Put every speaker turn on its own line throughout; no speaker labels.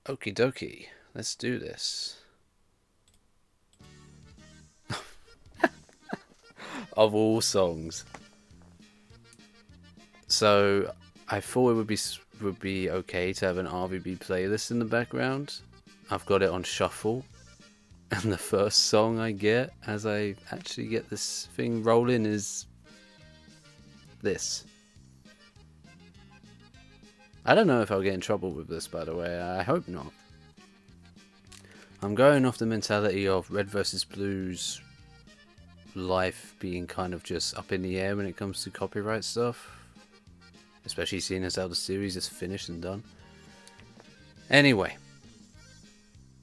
Okie dokie, let's do this. Of all songs. So I thought it would be okay to have an RVB playlist in the background. I've got it on shuffle, and the first song I get as I actually get this thing rolling is this. I don't know if I'll get in trouble with this, by the way. I hope not. I'm going off the mentality of Red vs. Blue's life being kind of just up in the air when it comes to copyright stuff. Especially seeing as how the series is finished and done. Anyway,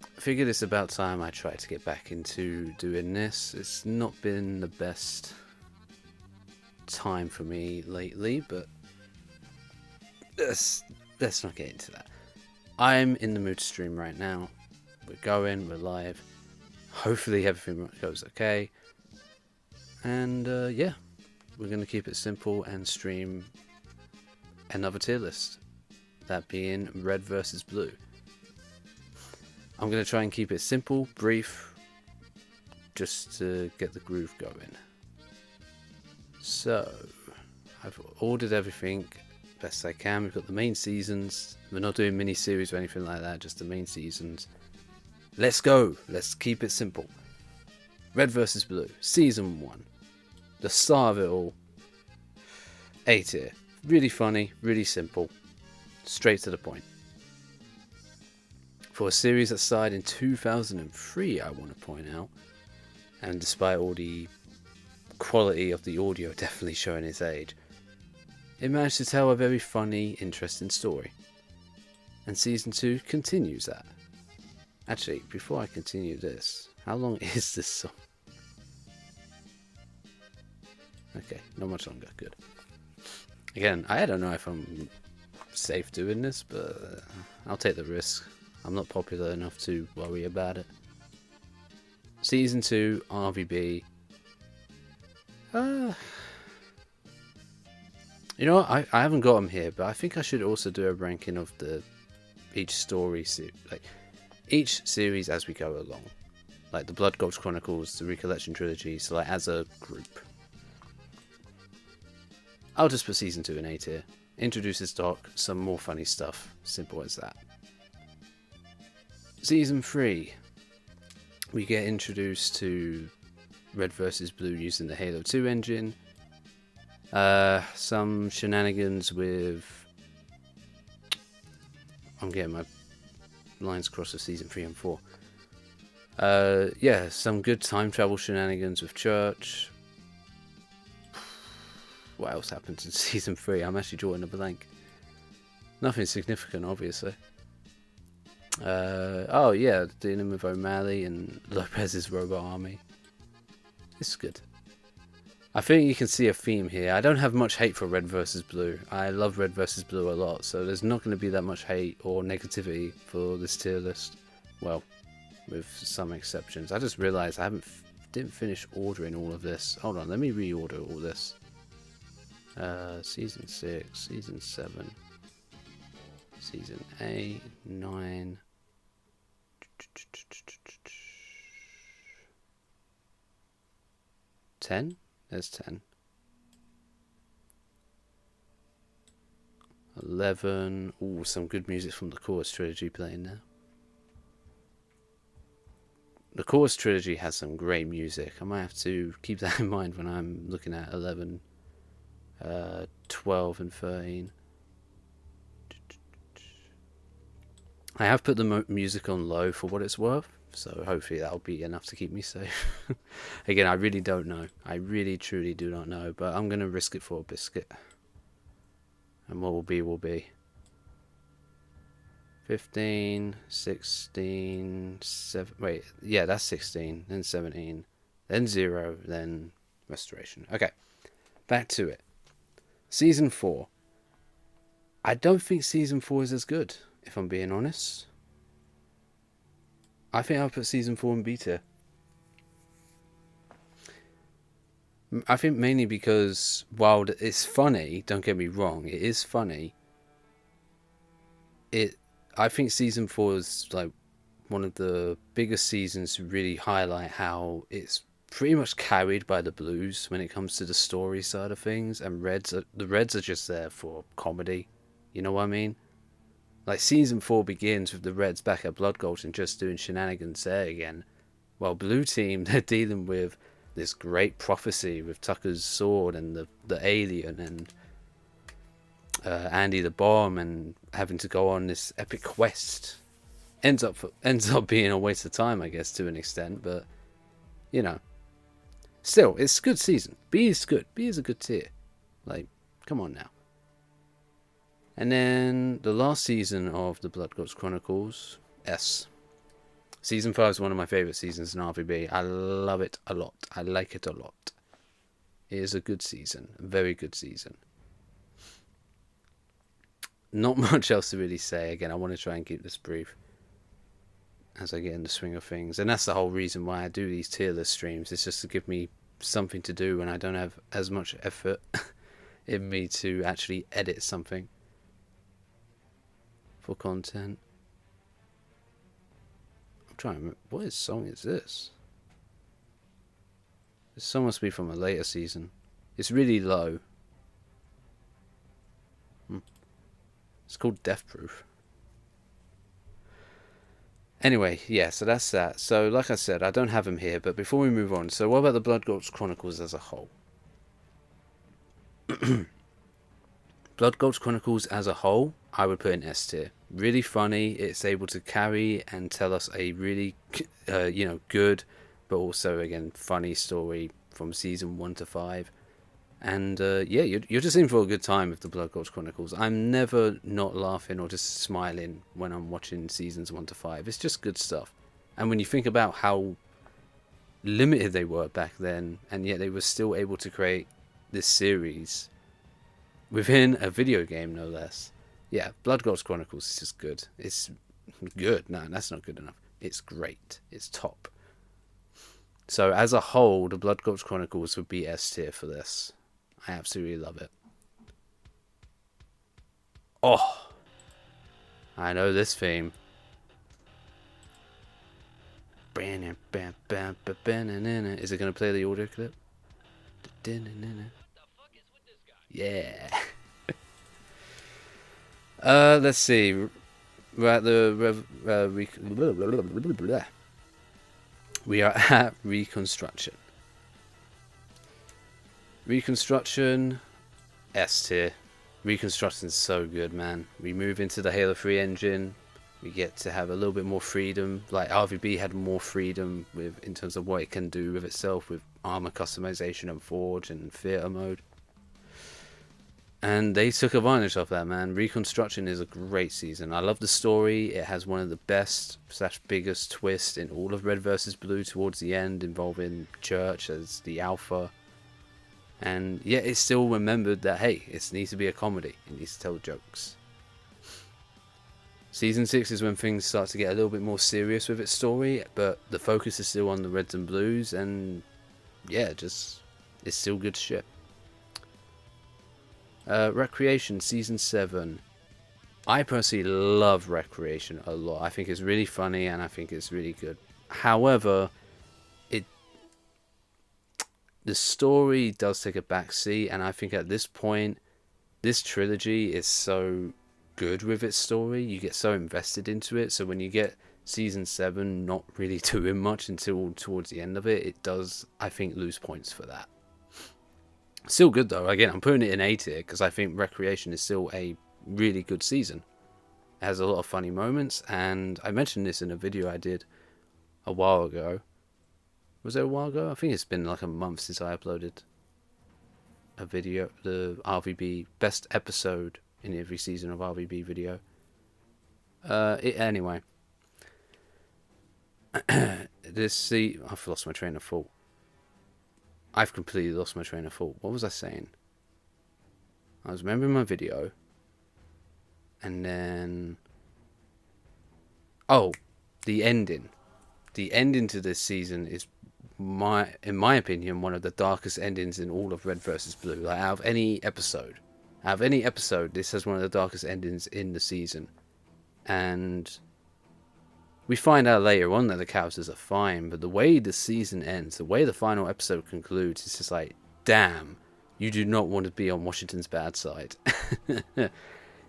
I figured it's about time I tried to get back into doing this. It's not been the best time for me lately, but let's not get into that. I'm in the mood to stream right now. We're live. Hopefully everything goes okay. And yeah, we're going to keep it simple and stream another tier list. That being Red versus Blue. I'm going to try and keep it simple, brief, just to get the groove going. So, I've ordered everything best I can. We've got the main seasons. We're not doing mini series or anything like that, just the main seasons. Let's go. Let's keep it simple. Red vs. Blue, Season 1. The star of it all. A tier. Really funny, really simple. Straight to the point. For a series that started in 2003, I want to point out, and despite all the quality of the audio definitely showing its age, it managed to tell a very funny, interesting story. And Season 2 continues that. Actually, before I continue this, how long is this song? Okay, not much longer, good. Again, I don't know if I'm safe doing this, but I'll take the risk. I'm not popular enough to worry about it. Season 2, RVB. You know what? I haven't got them here, but I think I should also do a ranking of each story, like each series as we go along. Like the Blood Gulch Chronicles, the Recollection Trilogy, so like as a group. I'll just put Season 2 in A tier. Introduces Doc, some more funny stuff. Simple as that. Season 3. We get introduced to Red vs. Blue using the Halo 2 engine. Some shenanigans with... I'm getting my lines crossed with Season 3 and 4. Yeah, some good time travel shenanigans with Church. What else happened in Season 3? I'm actually drawing a blank. Nothing significant, obviously. Oh yeah, dealing with O'Malley and Lopez's Robot Army. It's good. I think you can see a theme here. I don't have much hate for Red vs. Blue. I love Red vs. Blue a lot, so there's not going to be that much hate or negativity for this tier list. Well, with some exceptions. I just realised I didn't finish ordering all of this. Hold on, let me reorder all this. Season 6, Season 7, Season 8, 9, 10? There's 10. 11. Ooh, some good music from the Chorus Trilogy playing there. The Chorus Trilogy has some great music. I might have to keep that in mind when I'm looking at 11, 12 and 13. I have put the music on low for what it's worth, so hopefully that'll be enough to keep me safe. Again, I really don't know. I really, truly do not know, but I'm going to risk it for a biscuit. And what will be, will be. 15, 16, 7... Wait, yeah, that's 16, then 17, then 0, then Restoration. Okay, back to it. Season 4. I don't think Season 4 is as good, if I'm being honest. I think I'll put Season 4 in B tier. I think mainly because while it's funny, don't get me wrong, it is funny. I think Season 4 is like one of the biggest seasons to really highlight how it's pretty much carried by the Blues when it comes to the story side of things, and the Reds are just there for comedy. You know what I mean? Like Season 4 begins with the Reds back at Blood Gulch and just doing shenanigans there again, while Blue Team, they're dealing with this great prophecy with Tucker's sword and the alien and Andy the Bomb, and having to go on this epic quest. Ends up being a waste of time, I guess, to an extent, but you know, still, it's a good season. B is good. B is a good tier. Like, come on now. And then the last season of the Blood Gulch Chronicles, S. Season 5 is one of my favourite seasons in RVB. I love it a lot. I like it a lot. It is a good season. A very good season. Not much else to really say. Again, I want to try and keep this brief as I get in the swing of things. And that's the whole reason why I do these tier list streams. It's just to give me something to do when I don't have as much effort in me to actually edit something for content. I'm trying to remember, what song is this? This song must be from a later season. It's really low. It's called Death Proof. Anyway, yeah, so that's that. So, like I said, I don't have them here, but before we move on, so what about the Blood Gulch Chronicles as a whole? Blood Gulch Chronicles as a whole, I would put in S tier. Really funny. It's able to carry and tell us a really, good, but also again funny story from season 1 to 5. And you're just in for a good time with the Blood Gulch Chronicles. I'm never not laughing or just smiling when I'm watching seasons 1 to 5. It's just good stuff. And when you think about how limited they were back then, and yet they were still able to create this series within a video game, no less. Yeah, Blood Gulch Chronicles is just good. It's good. No, that's not good enough. It's great. It's top. So as a whole, the Blood Gulch Chronicles would be S tier for this. I absolutely love it. Oh, I know this theme. Is it going to play the audio clip? Yeah. Let's see. We're at we are at Reconstruction. Reconstruction, S tier. Reconstruction's so good, man. We move into the Halo 3 engine. We get to have a little bit more freedom. Like RVB had more freedom in terms of what it can do with itself, with armor customization and Forge and theater mode. And they took advantage of that, man. Reconstruction is a great season. I love the story. It has one of the best / biggest twists in all of Red vs. Blue towards the end, involving Church as the alpha. And yet it's still remembered that, hey, it needs to be a comedy. It needs to tell jokes. Season 6 is when things start to get a little bit more serious with its story, but the focus is still on the Reds and Blues, and yeah, it's still good shit. Recreation Season 7. I personally love Recreation a lot. I think it's really funny and I think it's really good. However, the story does take a backseat, and I think at this point, this trilogy is so good with its story. You get so invested into it. So when you get Season 7 not really doing much until towards the end of it, it does, I think, lose points for that. Still good though. Again, I'm putting it in A tier because I think Recreation is still a really good season. It has a lot of funny moments, and I mentioned this in a video I did a while ago. Was it a while ago? I think it's been like a month since I uploaded a video, the RVB best episode in every season of RVB video. Anyway. I've lost my train of thought. I've completely lost my train of thought. What was I saying? I was remembering my video, and then the ending. The ending to this season is in my opinion, one of the darkest endings in all of Red vs. Blue. Like out of any episode, this has one of the darkest endings in the season. And we find out later on that the characters are fine, but the way the season ends, the way the final episode concludes, it's just like, damn, you do not want to be on Washington's bad side.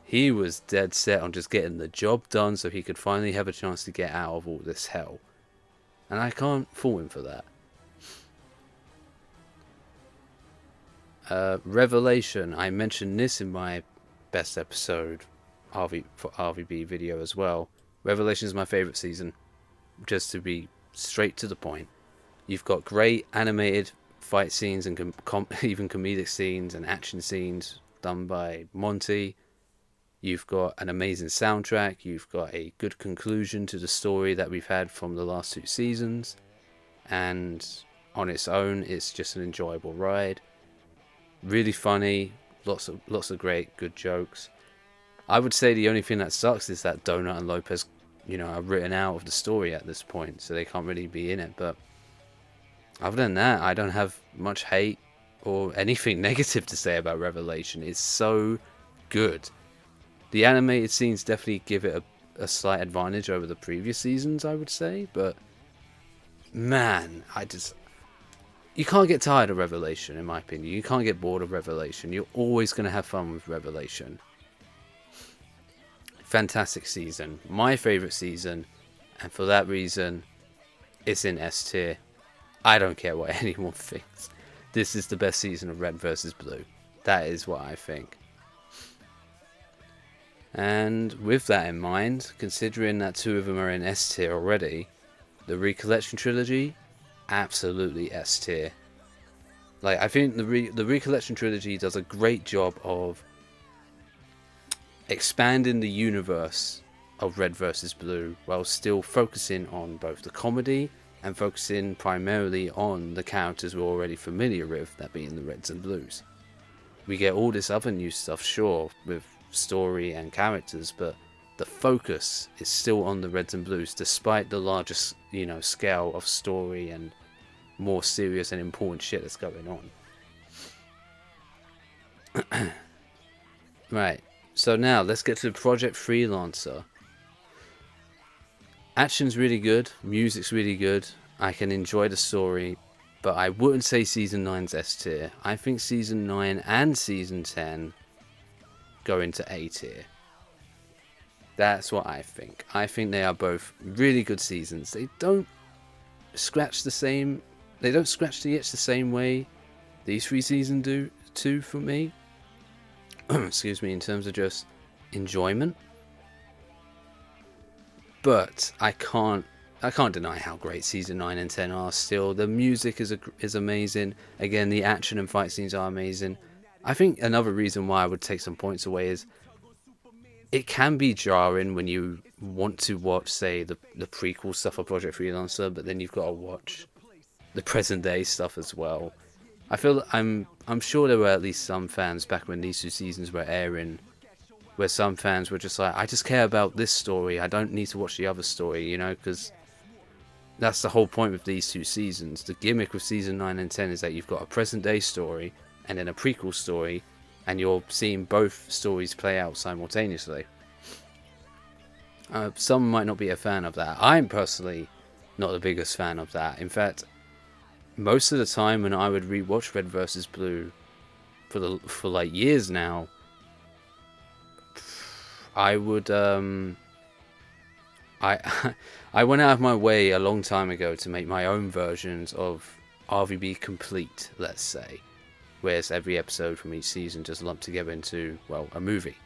He was dead set on just getting the job done so he could finally have a chance to get out of all this hell. And I can't fault him for that. Revelation, I mentioned this in my best episode for RVB video as well. Revelation is my favourite season, just to be straight to the point. You've got great animated fight scenes and even comedic scenes and action scenes done by Monty. You've got an amazing soundtrack. You've got a good conclusion to the story that we've had from the last 2 seasons. And on its own, it's just an enjoyable ride. Really funny. Lots of great, good jokes. I would say the only thing that sucks is that Donut and Lopez, are written out of the story at this point, so they can't really be in it. But other than that, I don't have much hate or anything negative to say about Revelation. It's so good. The animated scenes definitely give it a slight advantage over the previous seasons, I would say. But man, you can't get tired of Revelation, in my opinion. You can't get bored of Revelation. You're always going to have fun with Revelation. Fantastic season. My favourite season. And for that reason, it's in S tier. I don't care what anyone thinks. This is the best season of Red vs. Blue. That is what I think. And with that in mind, considering that 2 of them are in S tier already, the Recollection Trilogy, absolutely S tier. Like, I think the Recollection Trilogy does a great job of expanding the universe of Red vs. Blue while still focusing on both the comedy and focusing primarily on the characters we're already familiar with, that being the Reds and Blues. We get all this other new stuff, sure, with story and characters, but the focus is still on the Reds and Blues, despite the larger, scale of story and more serious and important shit that's going on. Right, so now let's get to Project Freelancer. Action's really good, music's really good, I can enjoy the story, but I wouldn't say Season 9's S tier. I think Season 9 and Season 10 go into A tier. That's what I think. I think they are both really good seasons. They don't scratch the itch the same way these 3 seasons do too for me. Excuse me, in terms of just enjoyment. But I can't deny how great Season 9 and 10 are still. The music is amazing. Again, the action and fight scenes are amazing. I think another reason why I would take some points away is it can be jarring when you want to watch, say, the prequel stuff of Project Freelancer, but then you've got to watch the present day stuff as well. I'm sure there were at least some fans back when these 2 seasons were airing, where some fans were just like, I just care about this story, I don't need to watch the other story, because that's the whole point with these 2 seasons. The gimmick with Season 9 and 10 is that you've got a present day story and then a prequel story, and you're seeing both stories play out simultaneously. Some might not be a fan of that. I'm personally not the biggest fan of that. In fact, most of the time when I would rewatch Red vs. Blue for like years now, I would I went out of my way a long time ago to make my own versions of RVB Complete, let's say, where it's every episode from each season just lumped together into, well, a movie.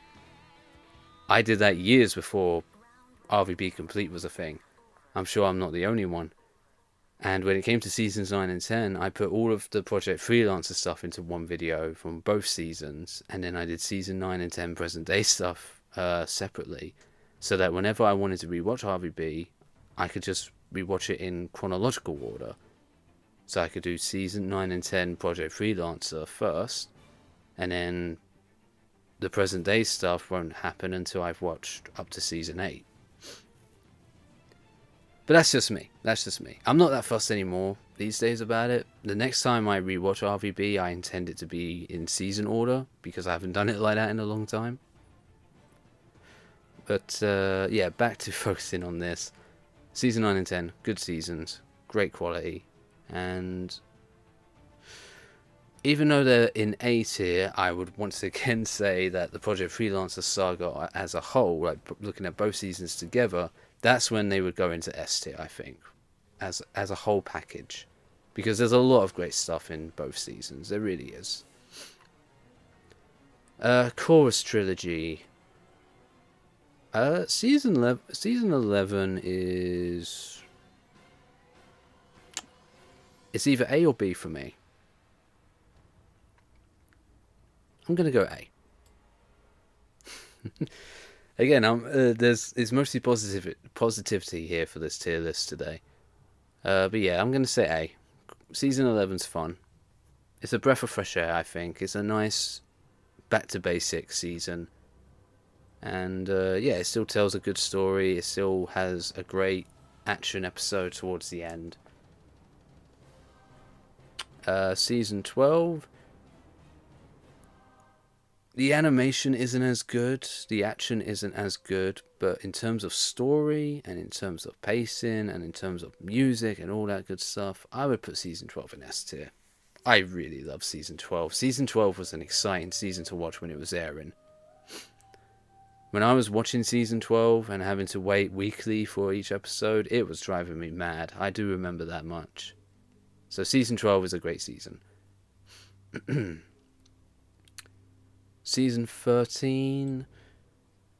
I did that years before RVB Complete was a thing. I'm sure I'm not the only one. And when it came to seasons 9 and 10, I put all of the Project Freelancer stuff into one video from both seasons, and then I did season 9 and 10 present day stuff separately, so that whenever I wanted to rewatch RVB, I could just rewatch it in chronological order. So I could do season 9 and 10 Project Freelancer first, and then the present day stuff won't happen until I've watched up to season 8. But that's just me. That's just me. I'm not that fussed anymore these days about it. The next time I rewatch RVB, I intend it to be in season order because I haven't done it like that in a long time. But yeah, back to focusing on this. Season 9 and 10, good seasons, great quality, and even though they're in A tier, I would once again say that the Project Freelancer saga as a whole, like looking at both seasons together, that's when they would go into S tier, I think, as a whole package, because there's a lot of great stuff in both seasons. There really is. Chorus Trilogy. Season 11 is... It's either A or B for me. I'm going to go A. Again, it's mostly positivity here for this tier list today. But yeah, I'm going to say A. Season 11's fun. It's a breath of fresh air, I think. It's a nice back to basics season. And yeah, it still tells a good story. It still has a great action episode towards the end. Season 12. The animation isn't as good. The action isn't as good. But in terms of story and in terms of pacing and in terms of music and all that good stuff, I would put Season 12 in S tier. I really love Season 12. Season 12 was an exciting season to watch when it was airing. When I was watching Season 12 and having to wait weekly for each episode, it was driving me mad. I do remember that much. So Season 12 is a great season. Season 13...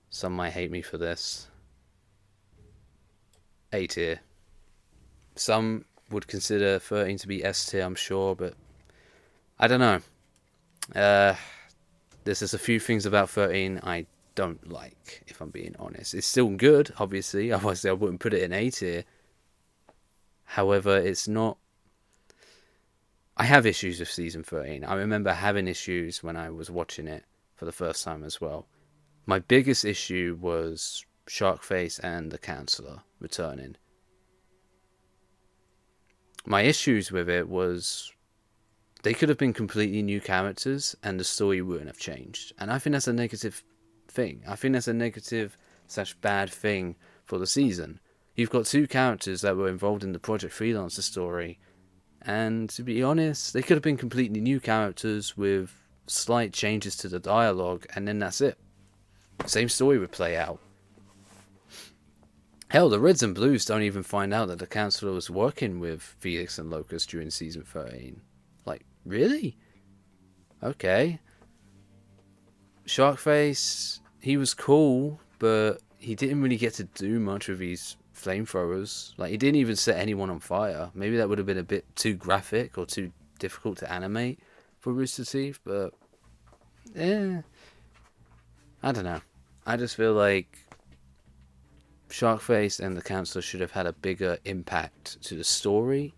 Some might hate me for this. A tier. Some would consider 13 to be S tier, I'm sure, but I don't know. There's just a few things about 13 I don't like, if I'm being honest. It's still good, obviously, otherwise I wouldn't put it in A tier. However, it's not... I have issues with Season 13. I remember having issues when I was watching it for the first time as well. My biggest issue was Sharkface and the Counselor returning. My issues with it was they could have been completely new characters and the story wouldn't have changed. And I think that's a negative thing. I think that's a negative / bad thing for the season. You've got two characters that were involved in the Project Freelancer story, and to be honest, they could have been completely new characters with slight changes to the dialogue, and then that's it. Same story would play out. Hell, the Reds and Blues don't even find out that the Counselor was working with Felix and Locust during Season 13. Like, really? Okay. Sharkface, he was cool, but he didn't really get to do much with his flamethrowers. Like, he didn't even set anyone on fire. Maybe that would have been a bit too graphic or too difficult to animate for Rooster Teeth, but I don't know. I just feel like Sharkface and the Counselor should have had a bigger impact to the story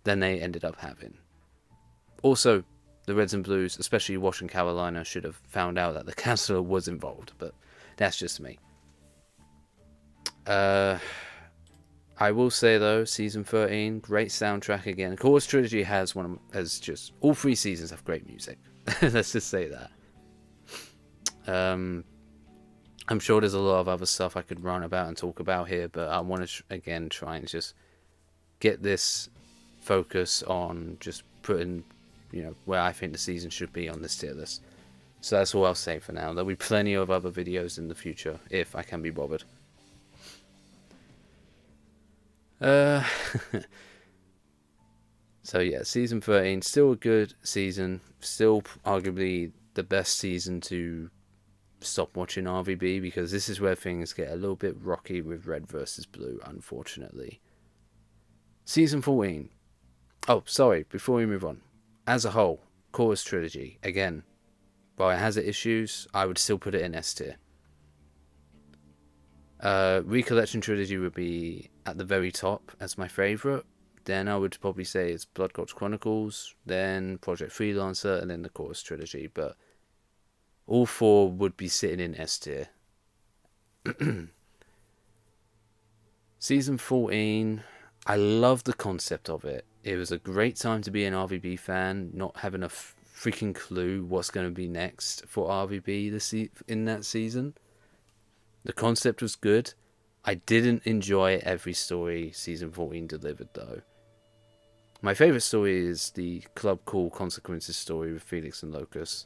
than they ended up having. Also, the Reds and Blues, especially Wash and Carolina, should have found out that the Counselor was involved, but that's just me. I will say though, Season 13, great soundtrack again. Chorus Trilogy has just all 3 seasons have great music. Let's just say that. I'm sure there's a lot of other stuff I could run about and talk about here, but I want to again try and just get this focus on just putting, where I think the season should be on this tier list. So that's all I'll say for now. There'll be plenty of other videos in the future if I can be bothered. So yeah, Season 13, still a good season, still arguably the best season to stop watching RVB, because this is where things get a little bit rocky with Red versus Blue, unfortunately. Season 14. Oh, sorry, before we move on. As a whole, Chorus Trilogy, again, while it has its issues, I would still put it in S tier. Recollection Trilogy would be at the very top as my favourite. Then I would probably say it's Blood Gods Chronicles, then Project Freelancer, and then the Chorus Trilogy. But all 4 would be sitting in S tier. Season 14, I love the concept of it. It was a great time to be an RVB fan, not having a freaking clue what's going to be next for RVB in that season. The concept was good. I didn't enjoy every story Season 14 delivered, though. My favourite story is the Club Call Consequences story with Felix and Locus.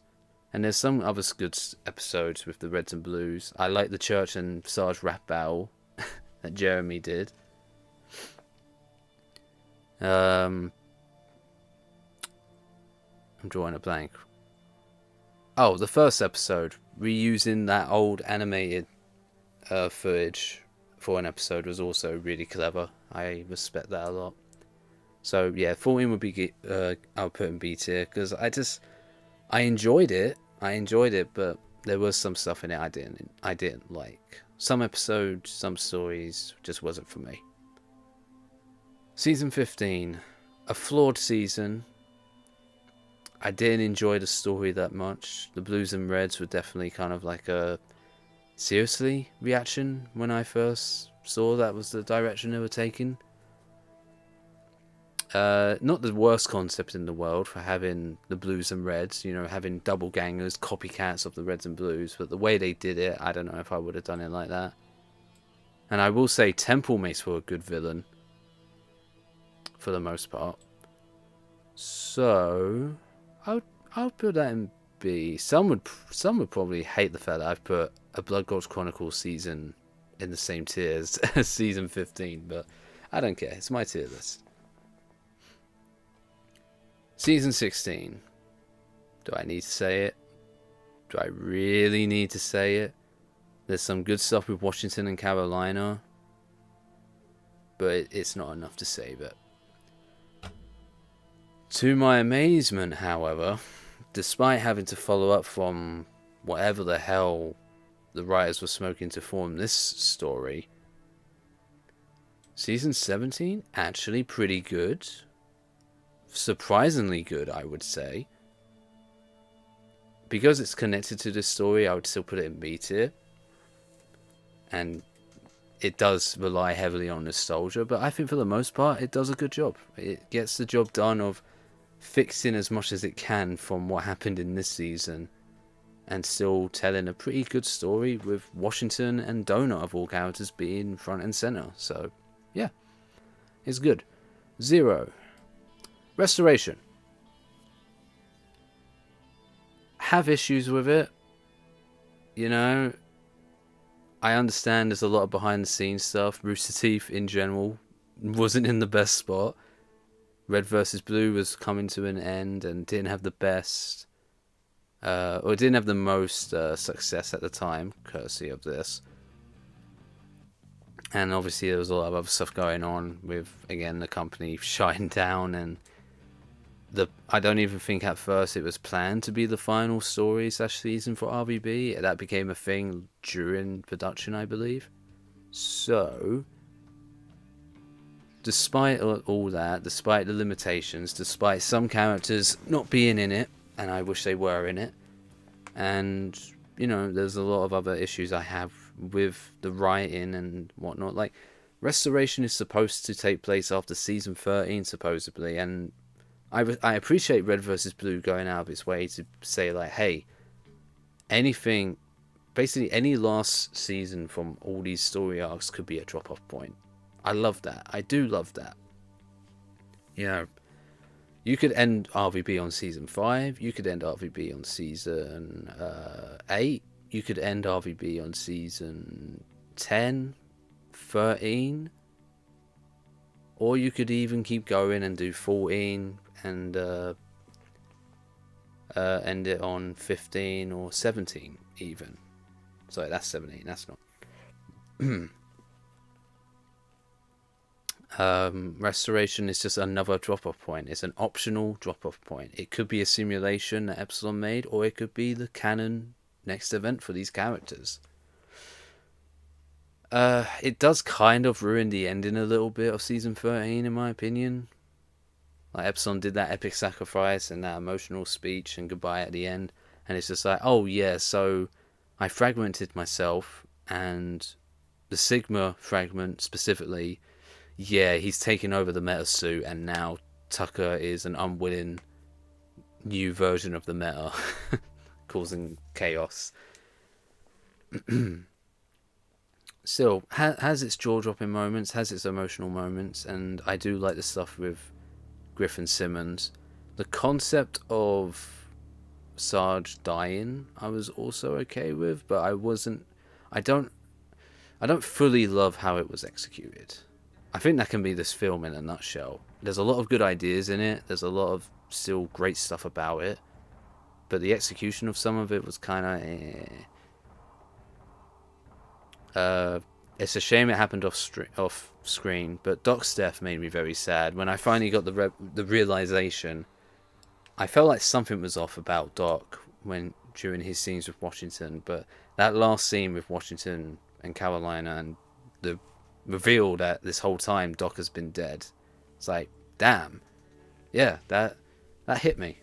And there's some other good episodes with the Reds and Blues. I like the Church and Sarge rap battle that Jeremy did. I'm drawing a blank. Oh, the first episode, reusing that old animated footage for an episode was also really clever. I respect that a lot. So yeah, 14 would be I'll put in B tier because I enjoyed it. But there was some stuff in it I didn't like. Some episodes, some stories just wasn't for me. Season 15, a flawed season. I didn't enjoy the story that much. The Blues and Reds were definitely kind of like a seriously reaction when I first saw that was the direction they were taking. Not the worst concept in the world for having the Blues and Reds, having double gangers, copycats of the Reds and Blues, but the way they did it, I don't know if I would have done it like that. And I will say Temple Mace were a good villain for the most part. So I'll put that in B. Some would probably hate the fact that I've put a Blood Gods Chronicles season in the same tier as season 15, but I don't care. It's my tier list. Season 16. Do I need to say it? Do I really need to say it? There's some good stuff with Washington and Carolina, but it's not enough to save it. To my amazement, however, despite having to follow up from whatever the hell the writers were smoking to form this story, Season 17, actually pretty good. Surprisingly good, I would say. Because it's connected to this story, I would still put it in B tier. And it does rely heavily on nostalgia, but I think for the most part, it does a good job. It gets the job done of fixing as much as it can from what happened in this season and still telling a pretty good story with Washington and Donut of all characters being front and center. So, yeah, it's good. 0. Restoration. Have issues with it. I understand there's a lot of behind the scenes stuff. Rooster Teeth in general wasn't in the best spot. Red vs. Blue was coming to an end and didn't have the best, or didn't have the most success at the time, courtesy of this. And obviously there was a lot of other stuff going on with, again, the company shutting down, and I don't even think at first it was planned to be the final story / season for RVB. That became a thing during production, I believe. So, despite all that, despite the limitations, despite some characters not being in it, and I wish they were in it, and, there's a lot of other issues I have with the writing and whatnot. Like, Restoration is supposed to take place after season 13, supposedly, and I appreciate Red vs. Blue going out of its way to say, like, hey, basically any last season from all these story arcs could be a drop-off point. I love that. I do love that. You could end RVB on season 5. You could end RVB on season 8. You could end RVB on season 10, 13. Or you could even keep going and do 14 and end it on 15 or 17 even. Sorry, that's 17. That's not. Restoration is just another drop-off point. It's an optional drop-off point. It could be a simulation that Epsilon made, or it could be the canon next event for these characters. It does kind of ruin the ending a little bit of season 13, in my opinion. Like, Epsilon did that epic sacrifice and that emotional speech and goodbye at the end. and it's just like, oh yeah, so I fragmented myself, and the Sigma fragment specifically, yeah, he's taken over the meta suit, and now Tucker is an unwilling new version of the meta, causing chaos. Still, has its jaw-dropping moments, has its emotional moments, and I do like the stuff with Griffin Simmons. The concept of Sarge dying, I was also okay with, but I wasn't. I don't fully love how it was executed. I think that can be this film in a nutshell. There's a lot of good ideas in it. There's a lot of still great stuff about it, but the execution of some of it was kind of. It's a shame it happened off screen, but Doc's death made me very sad. When I finally got the realization, I felt like something was off about Doc during his scenes with Washington, but that last scene with Washington and Carolina and the reveal that this whole time Doc has been dead, it's like, damn, yeah, that hit me.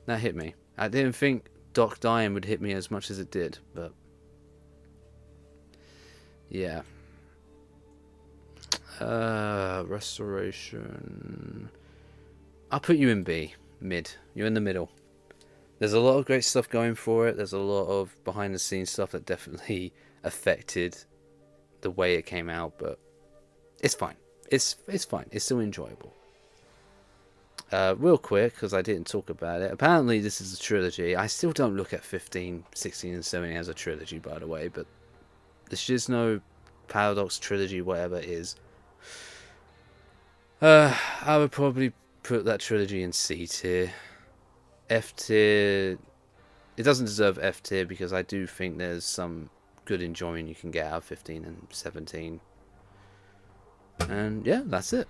That hit me. I didn't think Doc dying would hit me as much as it did, but yeah. Restoration. I'll put you in B, mid. You're in the middle. There's a lot of great stuff going for it. There's a lot of behind the scenes stuff that definitely affected the way it came out, but it's fine. It's fine. It's still enjoyable. Real quick, because I didn't talk about it. Apparently, this is a trilogy. I still don't look at 15, 16, and 17 as a trilogy, by the way, but the Shizno Paradox trilogy, whatever it is, I would probably put that trilogy in C tier. F tier, it doesn't deserve F tier because I do think there's some good enjoyment you can get out of 15 and 17. And yeah, that's it.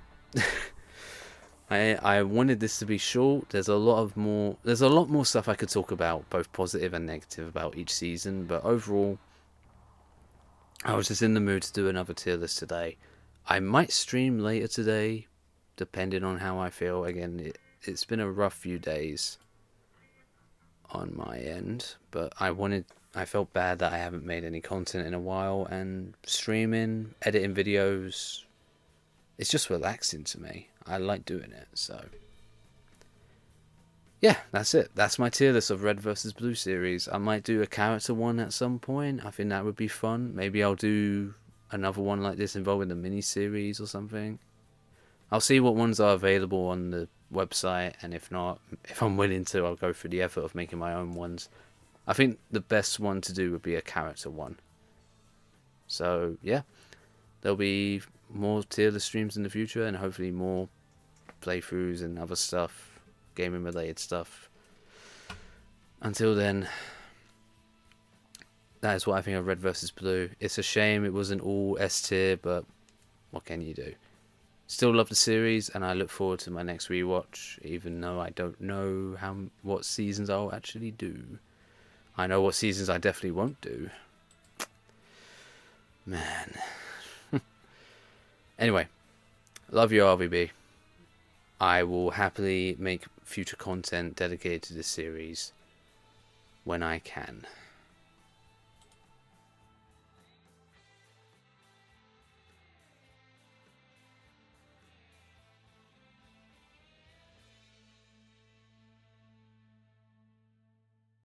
I wanted this to be short. There's a lot more stuff I could talk about, both positive and negative, about each season, but overall I was just in the mood to do another tier list today. I might stream later today, depending on how I feel. Again, it's been a rough few days on my end, but I felt bad that I haven't made any content in a while, and streaming, editing videos, it's just relaxing to me. I like doing it, so yeah, that's it. That's my tier list of Red vs. Blue series. I might do a character one at some point. I think that would be fun. Maybe I'll do another one like this involving the mini-series or something. I'll see what ones are available on the website, and if not, if I'm willing to, I'll go through the effort of making my own ones. I think the best one to do would be a character one. So, yeah. There'll be more tier list streams in the future, and hopefully more playthroughs and other stuff, gaming related stuff. Until then, that is what I think of Red vs. Blue. It's a shame it wasn't all S tier, but what can you do? Still love the series, and I look forward to my next rewatch, even though I don't know what seasons I'll actually do. I know what seasons I definitely won't do. Man. Anyway, love you, RVB. I will happily make future content dedicated to this series when I can.